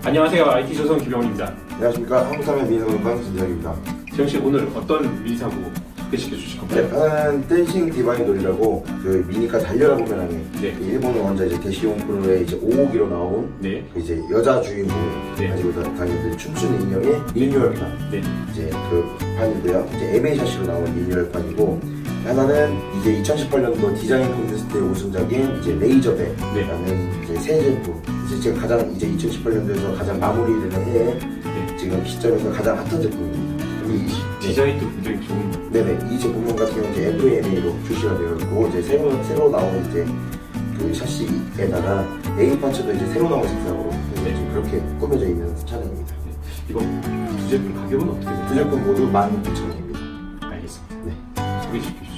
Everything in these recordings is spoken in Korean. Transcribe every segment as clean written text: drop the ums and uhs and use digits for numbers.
안녕하세요. IT조선 김영훈입니다. 안녕하십니까. 한국사면 미니사건방 김정입니다. 재영씨, 오늘 어떤 미니사고 소개시켜 주실 건가요? 네, 하나는 댄싱 디바인돌이라고 그 미니카 달려라 보면 하는 일본 원자 이제 대시용 프로의 이제 5호기로 나온 이제 여자 주인공 가지고 다니는 춤추는 인형의 리뉴얼판 이제 그 판이고요. 이제 MA샤시로 나온 리뉴얼판이고, 하나는 이제 2018년도 디자인 콘테스트의 우승작인 이제 레이저백이라는 이제 새 제품. 이제 지금 가장 이제 2018년도에서 가장 마무리되는 해에 지금 시점에서 가장 핫한 제품입니다. 디자인도 굉장히 좋은. 네네. 이 제품 같은 경우는 이제 FAMA로 출시가 되어 있고, 이제 새로 나온 이제 그 샤시에다가 A 파츠도 이제 새로 나온 색상으로 지금 그렇게 꾸며져 있는 차량입니다. 이건 두 제품 가격은 어떻게 돼요? 두 제품 모두 19,000원입니다. 알겠습니다. 네. 소개시켜 주십시오.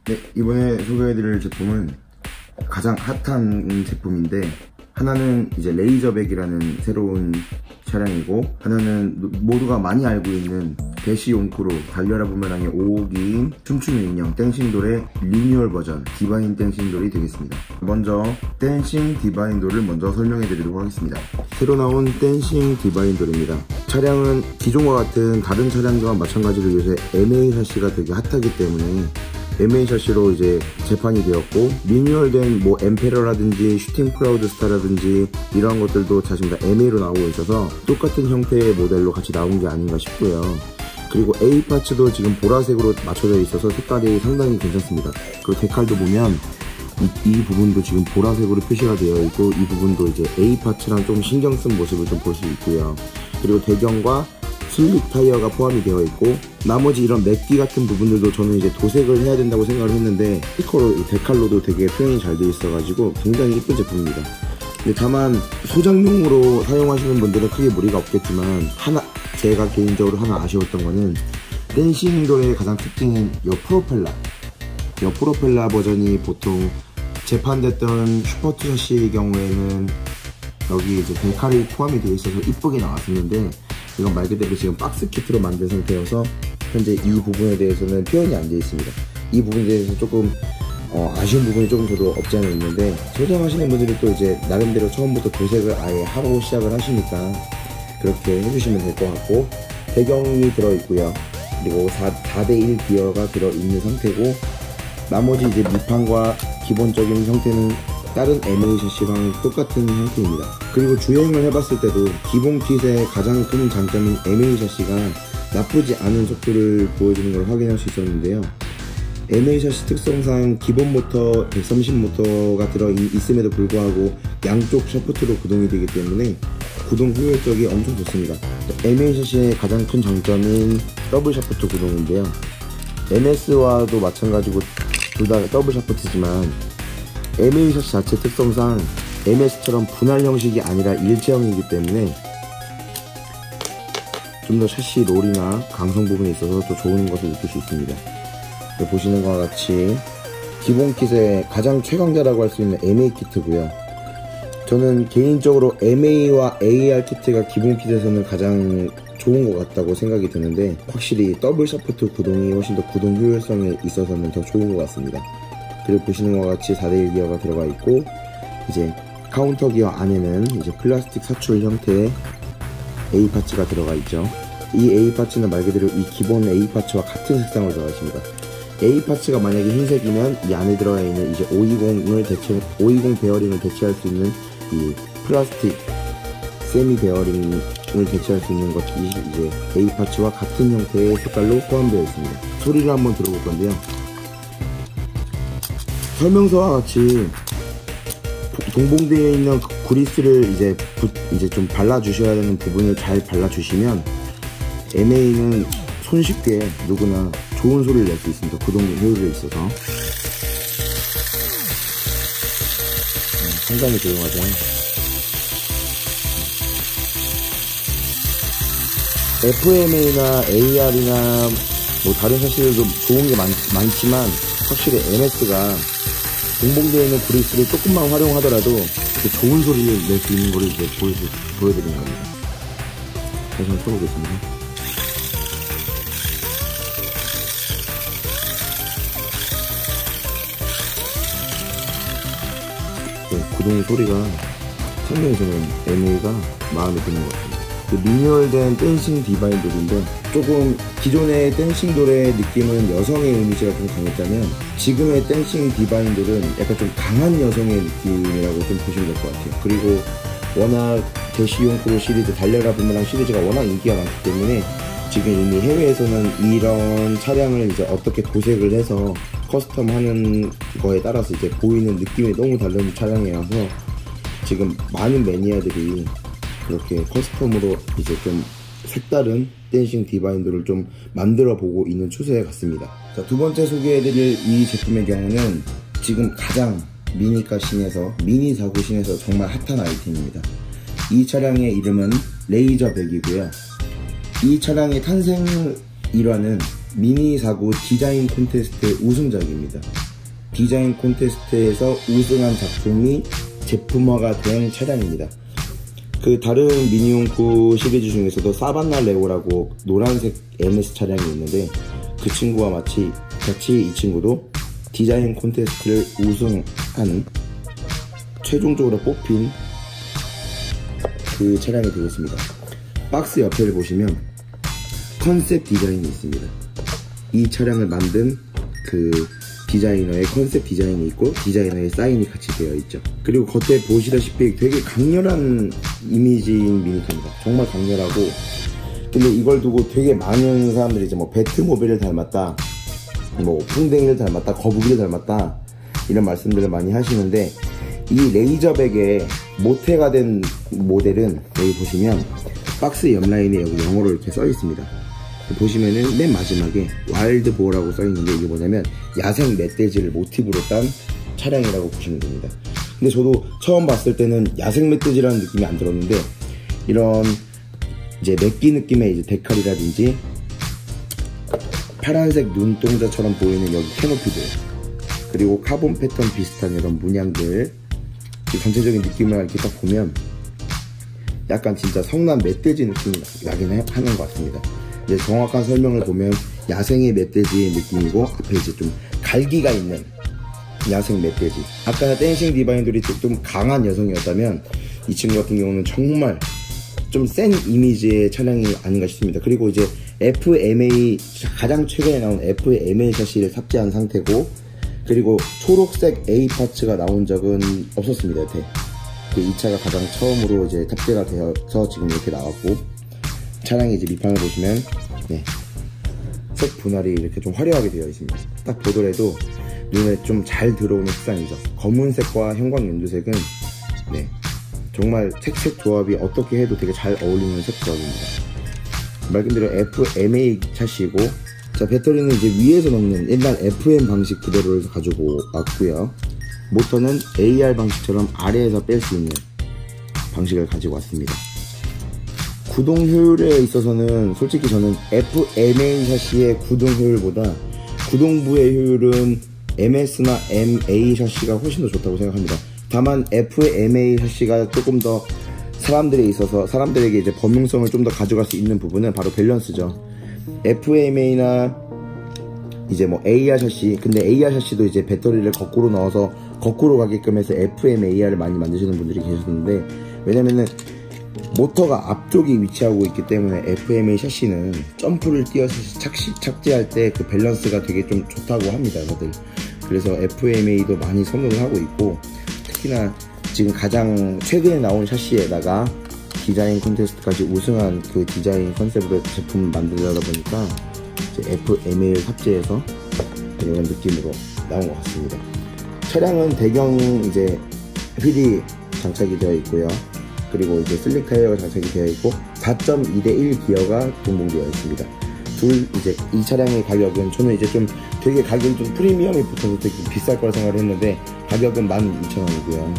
네, 이번에 소개해드릴 제품은 가장 핫한 제품인데, 하나는 이제 레이저백이라는 새로운 차량이고, 하나는 모두가 많이 알고 있는 대시용크로 달려라 부메랑의 5호기인 춤추는 인형 댄싱돌의 리뉴얼 버전 디바인 댄싱돌이 되겠습니다. 먼저 댄싱 디바인돌을 먼저 설명해 드리도록 하겠습니다. 새로 나온 댄싱 디바인돌입니다. 차량은 기존과 같은 다른 차량과 마찬가지로 요새 MA 샤시가 되게 핫하기 때문에 MA 샤시로 이제 재판이 되었고, 리뉴얼된 뭐 엠페러라든지 슈팅 프라우드 스타라든지 이러한 것들도 사실 다 MA로 나오고 있어서 똑같은 형태의 모델로 같이 나온 게 아닌가 싶고요. 그리고 A 파츠도 지금 보라색으로 맞춰져 있어서 색깔이 상당히 괜찮습니다. 그리고 데칼도 보면 이 부분도 지금 보라색으로 표시가 되어 있고, 이 부분도 이제 A 파츠랑 좀 신경 쓴 모습을 좀 볼 수 있고요. 그리고 배경과 슬릭 타이어가 포함이 되어 있고, 나머지 이런 맥기 같은 부분들도 저는 이제 도색을 해야 된다고 생각을 했는데 스티커로 데칼로도 되게 표현이 잘 되어 있어가지고 굉장히 이쁜 제품입니다. 근데 다만 소장용으로 사용하시는 분들은 크게 무리가 없겠지만, 제가 개인적으로 하나 아쉬웠던 거는 댄싱돌의 가장 특징인 이 프로펠러 버전이 보통 재판됐던 슈퍼투 샤시의 경우에는 여기 이제 데칼이 포함이 되어 있어서 이쁘게 나왔었는데, 이건 말 그대로 지금 박스 키트로 만든 상태여서 현재 이 부분에 대해서는 표현이 안 되어 있습니다. 이 부분에 대해서 조금 아쉬운 부분이 조금 저도 없지 않아 있는데, 소장하시는 분들이 또 이제 나름대로 처음부터 도색을 아예 하고 시작을 하시니까 그렇게 해주시면 될 것 같고, 배경이 들어있고요. 그리고 4:1 기어가 들어있는 상태고, 나머지 이제 밑판과 기본적인 형태는 다른 MA 샤시랑 똑같은 형태입니다. 그리고 주행을 해봤을 때도 기본 킷의 가장 큰 장점인 MA 샤시가 나쁘지 않은 속도를 보여주는 걸 확인할 수 있었는데요. MA 샤시 특성상 기본 모터 130모터가 들어있음에도 불구하고 양쪽 샤프트로 구동이 되기 때문에 구동 효율적이 엄청 좋습니다. MA 샤시의 가장 큰 장점인 더블 샤프트 구동인데요. MS와도 마찬가지고 둘 다 더블 샤프트지만 MA 샤시 자체 특성상 MS처럼 분할 형식이 아니라 일체형이기 때문에 좀 더 샤시 롤이나 강성 부분에 있어서 더 좋은 것을 느낄 수 있습니다. 보시는 것과 같이 기본 킷의 가장 최강자라고 할 수 있는 MA 키트고요. 저는 개인적으로 MA와 AR 키트가 기본 킷에서는 가장 좋은 것 같다고 생각이 드는데, 확실히 더블 샤프트 구동이 훨씬 더 구동 효율성에 있어서는 더 좋은 것 같습니다. 그리고 보시는 것과 같이 4:1 기어가 들어가 있고, 이제 카운터 기어 안에는 이제 플라스틱 사출 형태의 A 파츠가 들어가 있죠. 이 A 파츠는 말 그대로 이 기본 A 파츠와 같은 색상을 들어가 있습니다. A 파츠가 만약에 흰색이면 이 안에 들어가 있는 이제 520 베어링을 대체할 수 있는 이 플라스틱 세미 베어링을 대체할 수 있는 것들이 이제 A 파츠와 같은 형태의 색깔로 포함되어 있습니다. 소리를 한번 들어볼 건데요. 설명서와 같이 동봉되어 있는 그리스를 이제 좀 발라주셔야 되는 부분을 잘 발라주시면 MA는 손쉽게 누구나 좋은 소리를 낼 수 있습니다. 구동 효율에 있어서. 상당히 조용하죠. FMA나 AR이나 뭐 다른 샤시들도 좋은 게 많지만 확실히 MS가 동봉되어 있는 그리스를 조금만 활용하더라도 이렇게 좋은 소리를 낼 수 있는 거를 이제 보여드리는 겁니다. 다시 한번 쳐보겠습니다. 구동 소리가 상당히 저는 MA가 마음에 드는 것 같아요. 그 리뉴얼된 댄싱 디바인돌인데 조금 기존의 댄싱 돌의 느낌은 여성의 이미지가 좀 강했다면 지금의 댄싱 디바인돌은 약간 좀 강한 여성의 느낌이라고 좀 보시면 될 것 같아요. 그리고 워낙 대시용크로 시리즈, 달려라 부메랑 시리즈가 워낙 인기가 많기 때문에 지금 이미 해외에서는 이런 차량을 이제 어떻게 도색을 해서 커스텀 하는 거에 따라서 이제 보이는 느낌이 너무 다른 차량이라서 지금 많은 매니아들이 그렇게 커스텀으로 이제 좀 색다른 댄싱 디바인더를 좀 만들어 보고 있는 추세에 같습니다. 자, 두 번째 소개해드릴 이 제품의 경우는 지금 가장 미니카 씬에서, 미니 4구 씬에서 정말 핫한 아이템입니다. 이 차량의 이름은 레이저백이고요. 이 차량의 탄생 일화는 미니 4구 디자인 콘테스트의 우승작입니다. 디자인 콘테스트에서 우승한 작품이 제품화가 된 차량입니다. 그 다른 미니홈쿠 시리즈 중에서도 사바나 레오라고 노란색 MS 차량이 있는데 그 친구와 같이 이 친구도 디자인 콘테스트를 우승한 최종적으로 뽑힌 그 차량이 되겠습니다. 박스 옆에를 보시면 컨셉 디자인이 있습니다. 이 차량을 만든 그 디자이너의 컨셉 디자인이 있고 디자이너의 사인이 같이 되어 있죠. 그리고 겉에 보시다시피 되게 강렬한 이미지인 미니카입니다. 정말 강렬하고, 근데 이걸 두고 되게 많은 사람들이 이제 뭐 배트모빌을 닮았다, 뭐 풍뎅이를 닮았다, 거북이를 닮았다 이런 말씀들을 많이 하시는데, 이 레이저백의 모태가 된 모델은 여기 보시면 박스 옆라인에 여기 영어로 이렇게 써 있습니다. 보시면은 맨 마지막에 와일드보어라고 써있는데 이게 뭐냐면 야생 멧돼지를 모티브로 딴 차량이라고 보시면 됩니다. 근데 저도 처음 봤을 때는 야생 멧돼지라는 느낌이 안 들었는데 이런 이제 맥기 느낌의 이제 데칼이라든지 파란색 눈동자처럼 보이는 여기 캐노피들, 그리고 카본 패턴 비슷한 이런 문양들, 전체적인 느낌을 이렇게 딱 보면 약간 진짜 성난 멧돼지 느낌이 나긴 하는 것 같습니다. 이제 정확한 설명을 보면 야생의 멧돼지의 느낌이고 앞에 이제 좀 갈기가 있는 야생 멧돼지. 아까 댄싱 디바인돌이 좀 강한 여성이었다면 이 친구 같은 경우는 정말 좀 센 이미지의 차량이 아닌가 싶습니다. 그리고 이제 FMA, 가장 최근에 나온 FMA 샤시를 탑재한 상태고, 그리고 초록색 A 파츠가 나온 적은 없었습니다. 여태 이 차가 가장 처음으로 이제 탑재가 되어서 지금 이렇게 나왔고, 차량의 이제 밑판을 보시면 색 분할이 이렇게 좀 화려하게 되어 있습니다. 딱 보더라도 눈에 좀 잘 들어오는 색상이죠. 검은색과 형광 연두색은 정말 색색 조합이 어떻게 해도 되게 잘 어울리는 색 조합입니다. 말 그대로 FMA 샷이고, 자, 배터리는 이제 위에서 넣는 옛날 FM 방식 그대로 해서 가지고 왔고요. 모터는 AR 방식처럼 아래에서 뺄 수 있는 방식을 가지고 왔습니다. 구동 효율에 있어서는 솔직히 저는 FMA 샤시의 구동 효율보다 구동부의 효율은 MS나 MA 샤시가 훨씬 더 좋다고 생각합니다. 다만 FMA 샤시가 조금 더 사람들에게 이제 범용성을 좀 더 가져갈 수 있는 부분은 바로 밸런스죠. FMA나 이제 뭐 AR 샤시, 근데 AR 샤시도 이제 배터리를 거꾸로 넣어서 거꾸로 가게끔 해서 FMAR을 많이 만드시는 분들이 계셨는데, 왜냐면은 모터가 앞쪽에 위치하고 있기 때문에 FMA 샤시는 점프를 뛰어서 착지할 때 그 밸런스가 되게 좀 좋다고 합니다, 다들. 그래서 FMA도 많이 선호를 하고 있고, 특히나 지금 가장 최근에 나온 샤시에다가 디자인 콘테스트까지 우승한 그 디자인 컨셉으로 제품을 만들다 보니까 이제 FMA를 탑재해서 이런 느낌으로 나온 것 같습니다. 차량은 배경 이제 휠이 장착이 되어 있고요. 그리고 이제 슬릭 타이어가 장착이 되어 있고 4.2:1 기어가 동봉되어 있습니다. 이제 이 차량의 가격은 저는 이제 좀 되게 가격이 좀 프리미엄이 붙어서 되게 비쌀 거라 생각을 했는데 가격은 12,000원이고요.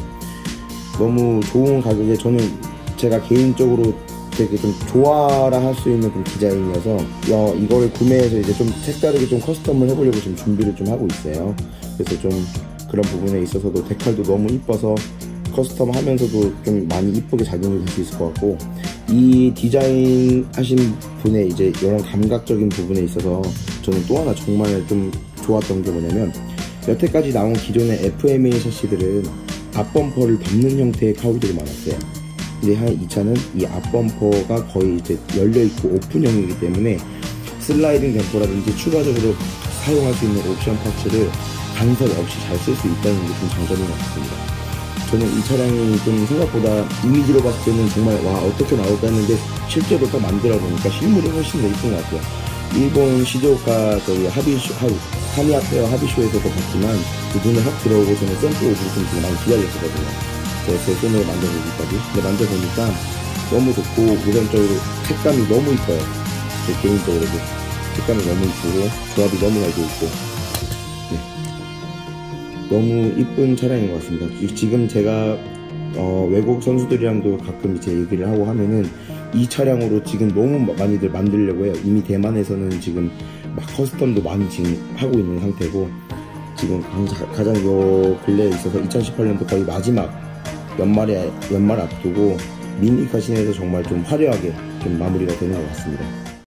너무 좋은 가격에 저는 제가 개인적으로 되게 좀 좋아라 할 수 있는 그런 디자인이어서 이거를 구매해서 이제 좀 색다르게 좀 커스텀을 해보려고 지금 준비를 좀 하고 있어요. 그래서 좀 그런 부분에 있어서도 데칼도 너무 이뻐서 커스텀 하면서도 좀 많이 이쁘게 작용이 될 수 있을 것 같고, 이 디자인 하신 분의 이제 이런 감각적인 부분에 있어서 저는 또 하나 정말 좀 좋았던 게 뭐냐면, 여태까지 나온 기존의 FMA 샤시들은 앞범퍼를 덮는 형태의 카우들이 많았어요. 근데 이 차는 이 앞범퍼가 거의 이제 열려있고 오픈형이기 때문에 슬라이딩 댐퍼라든지 추가적으로 사용할 수 있는 옵션 파츠를 간섭 없이 잘 쓸 수 있다는 게 좀 장점인 것 같습니다. 저는 이 차량이 좀 생각보다 이미지로 봤을 때는 정말 와 어떻게 나올까 했는데 실제로 딱 만들어 보니까 실물이 훨씬 더 이쁜 것 같아요. 일본 시즈오카 저희 타미야 페어 하비쇼에서도 봤지만 그 눈에 확 들어오고 저는 샘플 옷을 좀 많이 기다렸었거든요. 제 손으로 만져보기까지. 근데 만져보니까 너무 좋고 우선적으로 색감이 너무 이뻐요. 제 개인적으로도 색감이 너무 이쁘고 조합이 너무 잘 돼 있고 너무 이쁜 차량인 것 같습니다. 지금 제가 외국 선수들이랑도 가끔 이제 얘기를 하고 하면은 이 차량으로 지금 너무 많이들 만들려고 해요. 이미 대만에서는 지금 막 커스텀도 많이 지금 하고 있는 상태고, 지금 가장 요 근래에 있어서 2018년도 거의 마지막 연말 앞두고 미니카 시내에서 정말 좀 화려하게 좀 마무리가 되는 것 같습니다.